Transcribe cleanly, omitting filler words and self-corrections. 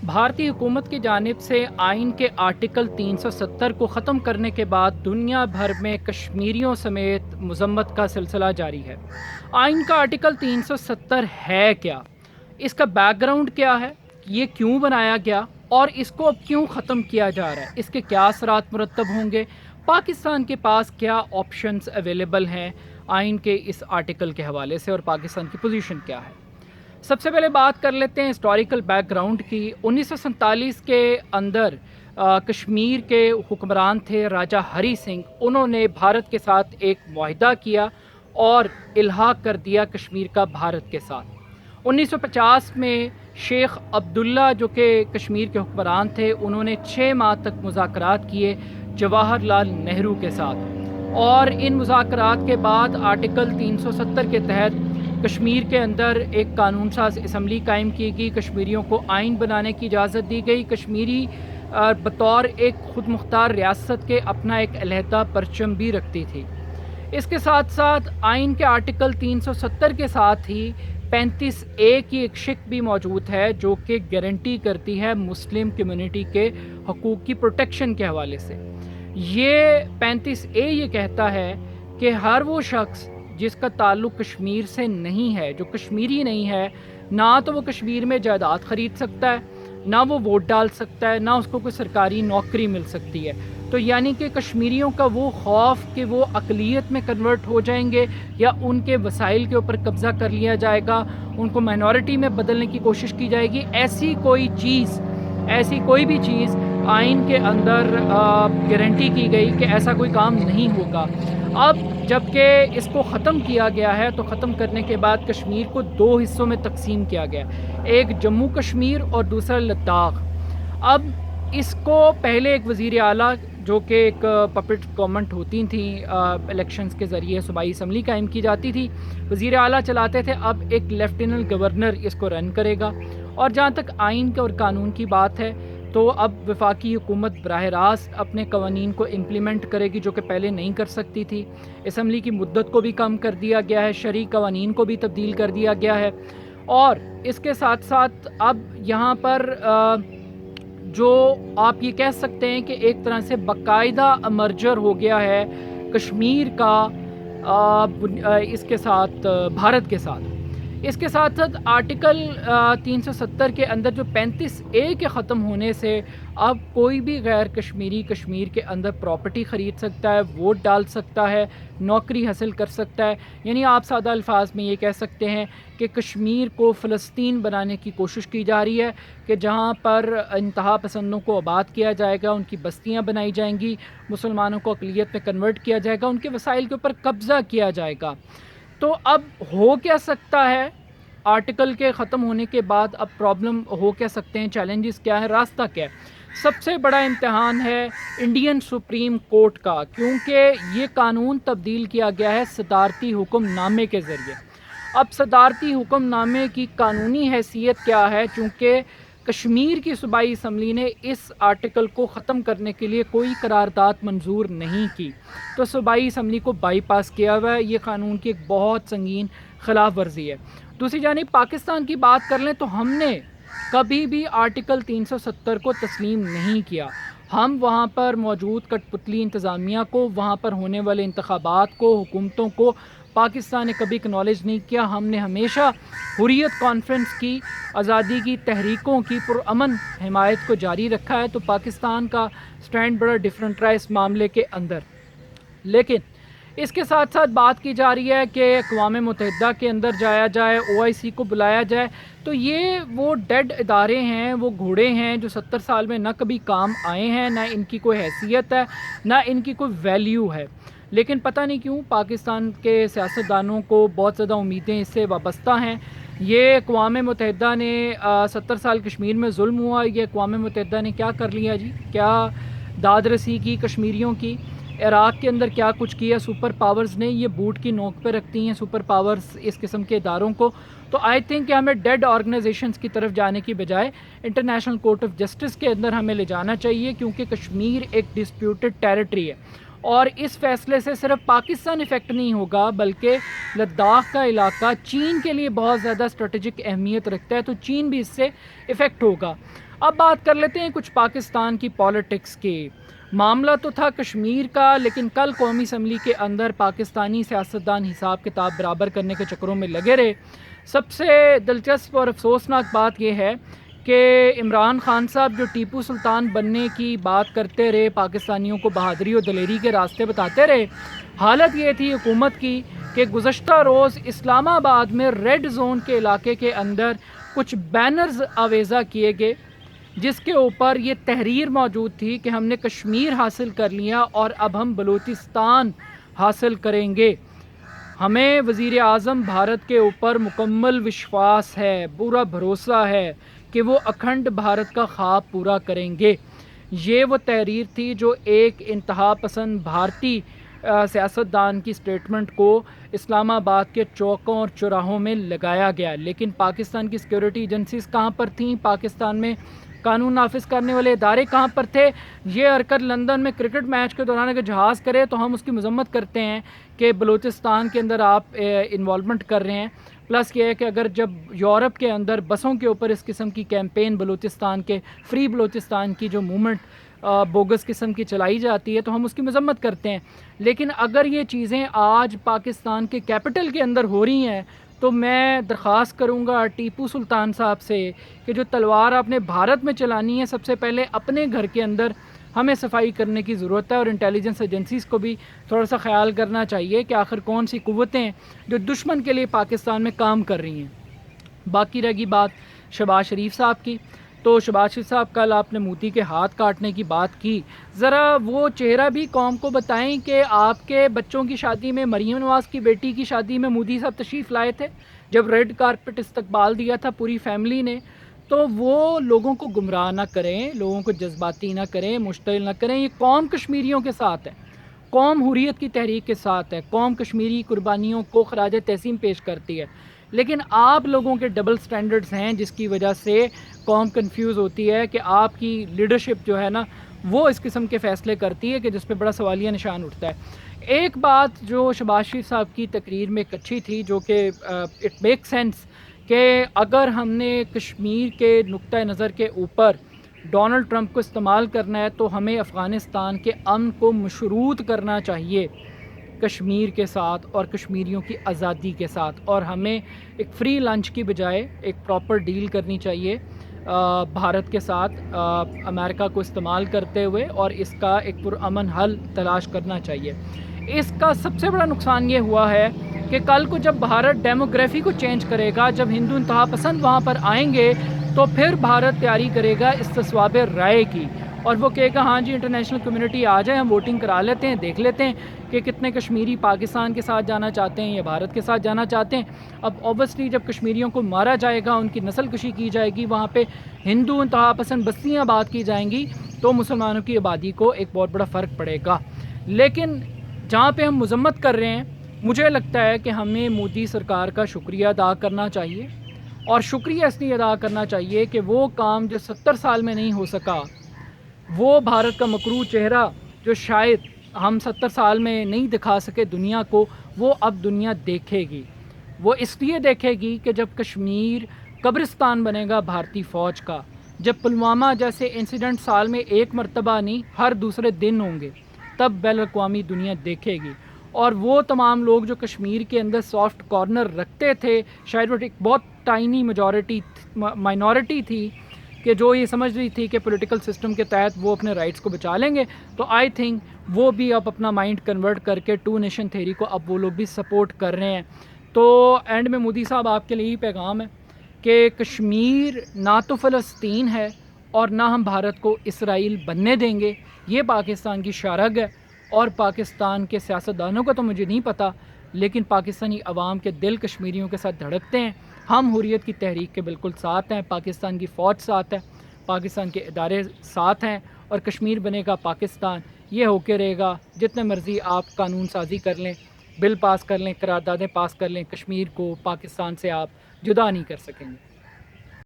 بھارتی حکومت کی جانب سے آئین کے آرٹیکل 370 کو ختم کرنے کے بعد دنیا بھر میں کشمیریوں سمیت مذمت کا سلسلہ جاری ہے۔ آئین کا آرٹیکل 370 ہے کیا؟ اس کا بیک گراؤنڈ کیا ہے؟ یہ کیوں بنایا گیا اور اس کو اب کیوں ختم کیا جا رہا ہے؟ اس کے کیا اثرات مرتب ہوں گے؟ پاکستان کے پاس کیا آپشنز اویلیبل ہیں آئین کے اس آرٹیکل کے حوالے سے، اور پاکستان کی پوزیشن کیا ہے؟ سب سے پہلے بات کر لیتے ہیں ہسٹوریکل بیک گراؤنڈ کی۔ 1947 کے اندر کشمیر کے حکمران تھے راجہ ہری سنگھ۔ انہوں نے بھارت کے ساتھ ایک معاہدہ کیا اور الحاق کر دیا کشمیر کا بھارت کے ساتھ۔ 1950 میں شیخ عبداللہ جو کہ کشمیر کے حکمران تھے، انہوں نے 6 ماہ تک مذاکرات کیے جواہر لال نہرو کے ساتھ، اور ان مذاکرات کے بعد آرٹیکل 370 کے تحت کشمیر کے اندر ایک قانون ساز اسمبلی قائم کی گئی، کشمیریوں کو آئین بنانے کی اجازت دی گئی، کشمیری بطور ایک خود مختار ریاست کے اپنا ایک علیحدہ پرچم بھی رکھتی تھی۔ اس کے ساتھ ساتھ آئین کے آرٹیکل 370 کے ساتھ ہی 35A کی ایک شق بھی موجود ہے جو کہ گارنٹی کرتی ہے مسلم کمیونٹی کے حقوق کی پروٹیکشن کے حوالے سے۔ یہ 35A یہ کہتا ہے کہ ہر وہ شخص جس کا تعلق کشمیر سے نہیں ہے، جو کشمیری نہیں ہے، نہ تو وہ کشمیر میں جائیداد خرید سکتا ہے، نہ وہ ووٹ ڈال سکتا ہے، نہ اس کو کوئی سرکاری نوکری مل سکتی ہے۔ تو یعنی کہ کشمیریوں کا وہ خوف کہ وہ اقلیت میں کنورٹ ہو جائیں گے یا ان کے وسائل کے اوپر قبضہ کر لیا جائے گا، ان کو مائنورٹی میں بدلنے کی کوشش کی جائے گی، ایسی کوئی بھی چیز آئین کے اندر گارنٹی کی گئی کہ ایسا کوئی کام نہیں ہوگا۔ اب جب کہ اس کو ختم کیا گیا ہے تو ختم کرنے کے بعد کشمیر کو 2 حصوں میں تقسیم کیا گیا، ایک جموں کشمیر اور دوسرا لداخ۔ اب اس کو پہلے ایک وزیر اعلیٰ جو کہ ایک پپٹ گورنمنٹ ہوتی تھیں، الیکشنز کے ذریعے صوبائی اسمبلی قائم کی جاتی تھی، وزیر اعلیٰ چلاتے تھے، اب ایک لیفٹیننٹ گورنر اس کو رن کرے گا۔ اور جہاں تک آئین کے اور قانون کی بات ہے تو اب وفاقی حکومت براہ راست اپنے قوانین کو امپلیمنٹ کرے گی جو کہ پہلے نہیں کر سکتی تھی۔ اسمبلی کی مدت کو بھی کم کر دیا گیا ہے، شرعی قوانین کو بھی تبدیل کر دیا گیا ہے، اور اس کے ساتھ ساتھ اب یہاں پر جو آپ یہ کہہ سکتے ہیں کہ ایک طرح سے باقاعدہ مرجر ہو گیا ہے کشمیر کا اس کے ساتھ بھارت کے ساتھ۔ اس کے ساتھ ساتھ آرٹیکل 370 کے اندر جو 35A کے ختم ہونے سے اب کوئی بھی غیر کشمیری کشمیر کے اندر پراپرٹی خرید سکتا ہے، ووٹ ڈال سکتا ہے، نوکری حاصل کر سکتا ہے۔ یعنی آپ سادہ الفاظ میں یہ کہہ سکتے ہیں کہ کشمیر کو فلسطین بنانے کی کوشش کی جا رہی ہے کہ جہاں پر انتہا پسندوں کو آباد کیا جائے گا، ان کی بستیاں بنائی جائیں گی، مسلمانوں کو اقلیت میں کنورٹ کیا جائے گا، ان کے وسائل کے اوپر قبضہ کیا جائے گا۔ تو اب ہو کیا سکتا ہے آرٹیکل کے ختم ہونے کے بعد؟ اب پرابلم ہو کیا سکتے ہیں، چیلنجز کیا ہے، راستہ کیا ہے؟ سب سے بڑا امتحان ہے انڈین سپریم کورٹ کا، کیونکہ یہ قانون تبدیل کیا گیا ہے صدارتی حکم نامے کے ذریعے۔ اب صدارتی حکم نامے کی قانونی حیثیت کیا ہے؟ چونکہ کشمیر کی صوبائی اسمبلی نے اس آرٹیکل کو ختم کرنے کے لیے کوئی قرارداد منظور نہیں کی، تو صوبائی اسمبلی کو بائی پاس کیا ہوا ہے۔ یہ قانون کی ایک بہت سنگین خلاف ورزی ہے۔ دوسری جانب پاکستان کی بات کر لیں تو ہم نے کبھی بھی آرٹیکل 370 کو تسلیم نہیں کیا۔ ہم وہاں پر موجود کٹ پتلی انتظامیہ کو، وہاں پر ہونے والے انتخابات کو، حکومتوں کو پاکستان نے کبھی اکنالج نہیں کیا۔ ہم نے ہمیشہ حریت کانفرنس کی، آزادی کی تحریکوں کی پرامن حمایت کو جاری رکھا ہے، تو پاکستان کا سٹینڈ بڑا ڈیفرنٹ رہا اس معاملے کے اندر۔ لیکن اس کے ساتھ ساتھ بات کی جا رہی ہے کہ اقوام متحدہ کے اندر جایا جائے، OIC کو بلایا جائے، تو یہ وہ ڈیڈ ادارے ہیں، وہ گھوڑے ہیں جو 70 سال میں نہ کبھی کام آئے ہیں، نہ ان کی کوئی حیثیت ہے، نہ ان کی کوئی ویلیو ہے۔ لیکن پتہ نہیں کیوں پاکستان کے سیاستدانوں کو بہت زیادہ امیدیں اس سے وابستہ ہیں۔ یہ اقوام متحدہ نے 70 سال کشمیر میں ظلم ہوا، یہ اقوام متحدہ نے کیا کر لیا جی؟ کیا داد رسی کی کشمیریوں کی؟ عراق کے اندر کیا کچھ کیا سپر پاورز نے؟ یہ بوٹ کی نوک پہ رکھتی ہیں سپر پاورز اس قسم کے اداروں کو۔ تو آئی تھنک کہ ہمیں ڈیڈ آرگنائزیشنز کی طرف جانے کی بجائے انٹرنیشنل کورٹ آف جسٹس کے اندر ہمیں لے جانا چاہیے، کیونکہ کشمیر ایک ڈسپیوٹڈ ٹیریٹری ہے، اور اس فیصلے سے صرف پاکستان افیکٹ نہیں ہوگا بلکہ لداخ کا علاقہ چین کے لیے بہت زیادہ اسٹریٹجک اہمیت رکھتا ہے، تو چین بھی اس سے افیکٹ ہوگا۔ اب بات کر لیتے ہیں کچھ پاکستان کی پالیٹکس کے. معاملہ تو تھا کشمیر کا، لیکن کل قومی اسمبلی کے اندر پاکستانی سیاستدان حساب کتاب برابر کرنے کے چکروں میں لگے رہے. سب سے دلچسپ اور افسوسناک بات یہ ہے کہ عمران خان صاحب جو ٹیپو سلطان بننے کی بات کرتے رہے، پاکستانیوں کو بہادری اور دلیری کے راستے بتاتے رہے، حالت یہ تھی حکومت کی کہ گزشتہ روز اسلام آباد میں ریڈ زون کے علاقے کے اندر کچھ بینرز آویزہ کیے گئے جس کے اوپر یہ تحریر موجود تھی کہ ہم نے کشمیر حاصل کر لیا اور اب ہم بلوچستان حاصل کریں گے. ہمیں وزیر اعظم بھارت کے اوپر مکمل وشواس ہے، پورا بھروسہ ہے کہ وہ اکھنڈ بھارت کا خواب پورا کریں گے. یہ وہ تحریر تھی جو ایک انتہا پسند بھارتی سیاستدان کی سٹیٹمنٹ کو اسلام آباد کے چوکوں اور چوراہوں میں لگایا گیا. لیکن پاکستان کی سیکیورٹی ایجنسیز کہاں پر تھیں؟ پاکستان میں قانون نافذ کرنے والے ادارے کہاں پر تھے؟ یہ حرکت لندن میں کرکٹ میچ کے دوران اگر جہاز کرے تو ہم اس کی مذمت کرتے ہیں کہ بلوچستان کے اندر آپ انوالومنٹ کر رہے ہیں. پلس یہ ہے کہ اگر جب یورپ کے اندر بسوں کے اوپر اس قسم کی کیمپین بلوچستان کے فری بلوچستان کی جو موومنٹ بوگس قسم کی چلائی جاتی ہے تو ہم اس کی مذمت کرتے ہیں. لیکن اگر یہ چیزیں آج پاکستان کے کیپٹل کے اندر ہو رہی ہیں تو میں درخواست کروں گا ٹیپو سلطان صاحب سے کہ جو تلوار آپ نے بھارت میں چلانی ہے، سب سے پہلے اپنے گھر کے اندر ہمیں صفائی کرنے کی ضرورت ہے، اور انٹیلیجنس ایجنسیز کو بھی تھوڑا سا خیال کرنا چاہیے کہ آخر کون سی قوتیں جو دشمن کے لیے پاکستان میں کام کر رہی ہیں. باقی رہ گئی بات شہباز شریف صاحب کی، تو شہباز شریف صاحب کل آپ نے مودی کے ہاتھ کاٹنے کی بات کی. ذرا وہ چہرہ بھی قوم کو بتائیں کہ آپ کے بچوں کی شادی میں، مریم نواز کی بیٹی کی شادی میں مودی صاحب تشریف لائے تھے جب ریڈ کارپٹ استقبال دیا تھا پوری فیملی نے. تو وہ لوگوں کو گمراہ نہ کریں، لوگوں کو جذباتی نہ کریں، مشتعل نہ کریں. یہ قوم کشمیریوں کے ساتھ ہے، قوم حریت کی تحریک کے ساتھ ہے، قوم کشمیری قربانیوں کو خراج تحسین پیش کرتی ہے. لیکن آپ لوگوں کے ڈبل سٹینڈرڈز ہیں جس کی وجہ سے قوم کنفیوز ہوتی ہے کہ آپ کی لیڈرشپ جو ہے نا وہ اس قسم کے فیصلے کرتی ہے کہ جس پہ بڑا سوالیہ نشان اٹھتا ہے. ایک بات جو شہباز شریف صاحب کی تقریر میں ایک اچھی تھی، جو کہ اٹ میک سینس کہ اگر ہم نے کشمیر کے نقطہ نظر کے اوپر ڈونلڈ ٹرمپ کو استعمال کرنا ہے تو ہمیں افغانستان کے امن کو مشروط کرنا چاہیے کشمیر کے ساتھ اور کشمیریوں کی آزادی کے ساتھ، اور ہمیں ایک فری لنچ کی بجائے ایک پراپر ڈیل کرنی چاہیے بھارت کے ساتھ امریکہ کو استعمال کرتے ہوئے، اور اس کا ایک پرامن حل تلاش کرنا چاہیے. اس کا سب سے بڑا نقصان یہ ہوا ہے کہ کل کو جب بھارت ڈیموگرافی کو چینج کرے گا، جب ہندو انتہا پسند وہاں پر آئیں گے تو پھر بھارت تیاری کرے گا استصواب رائے کی، اور وہ کہے گا ہاں جی انٹرنیشنل کمیونٹی آ جائے، ہم ووٹنگ کرا لیتے ہیں، دیکھ لیتے ہیں کہ کتنے کشمیری پاکستان کے ساتھ جانا چاہتے ہیں یا بھارت کے ساتھ جانا چاہتے ہیں. اب اوبویسلی جب کشمیریوں کو مارا جائے گا، ان کی نسل کشی کی جائے گی، وہاں پہ ہندو انتہا پسند بستیاں آباد کی جائیں گی تو مسلمانوں کی آبادی کو ایک بہت بڑا فرق پڑے گا. لیکن جہاں پہ ہم مذمت کر رہے ہیں، مجھے لگتا ہے کہ ہمیں مودی سرکار کا شکریہ ادا کرنا چاہیے، اور شکریہ اس لیے ادا کرنا چاہیے کہ وہ کام جو 70 سال میں نہیں ہو سکا، وہ بھارت کا مکروہ چہرہ جو شاید ہم 70 سال میں نہیں دکھا سکے دنیا کو، وہ اب دنیا دیکھے گی. وہ اس لیے دیکھے گی کہ جب کشمیر قبرستان بنے گا بھارتی فوج کا، جب پلوامہ جیسے انسیڈنٹ سال میں ایک مرتبہ نہیں ہر دوسرے دن ہوں گے، تب بین الاقوامی دنیا دیکھے گی. اور وہ تمام لوگ جو کشمیر کے اندر سافٹ کارنر رکھتے تھے، شاید وہ ایک بہت ٹائنی مائنورٹی تھی کہ جو یہ سمجھ رہی تھی کہ پولیٹیکل سسٹم کے تحت وہ اپنے رائٹس کو بچا لیں گے، تو آئی تھنک وہ بھی اب اپنا مائنڈ کنورٹ کر کے ٹو نیشن تھیوری کو اب وہ لوگ بھی سپورٹ کر رہے ہیں. تو اینڈ میں مودی صاحب آپ کے لیے ہی پیغام ہے کہ کشمیر نہ تو فلسطین ہے اور نہ ہم بھارت کو اسرائیل بننے دیں گے. یہ پاکستان کی شارگ ہے، اور پاکستان کے سیاستدانوں کا تو مجھے نہیں پتہ، لیکن پاکستانی عوام کے دل کشمیریوں کے ساتھ دھڑکتے ہیں. ہم حریت کی تحریک کے بالکل ساتھ ہیں، پاکستان کی فوج ساتھ ہے، پاکستان کے ادارے ساتھ ہیں، اور کشمیر بنے گا پاکستان. یہ ہو کے رہے گا. جتنے مرضی آپ قانون سازی کر لیں، بل پاس کر لیں، قراردادیں پاس کر لیں، کشمیر کو پاکستان سے آپ جدا نہیں کر سکیں گے.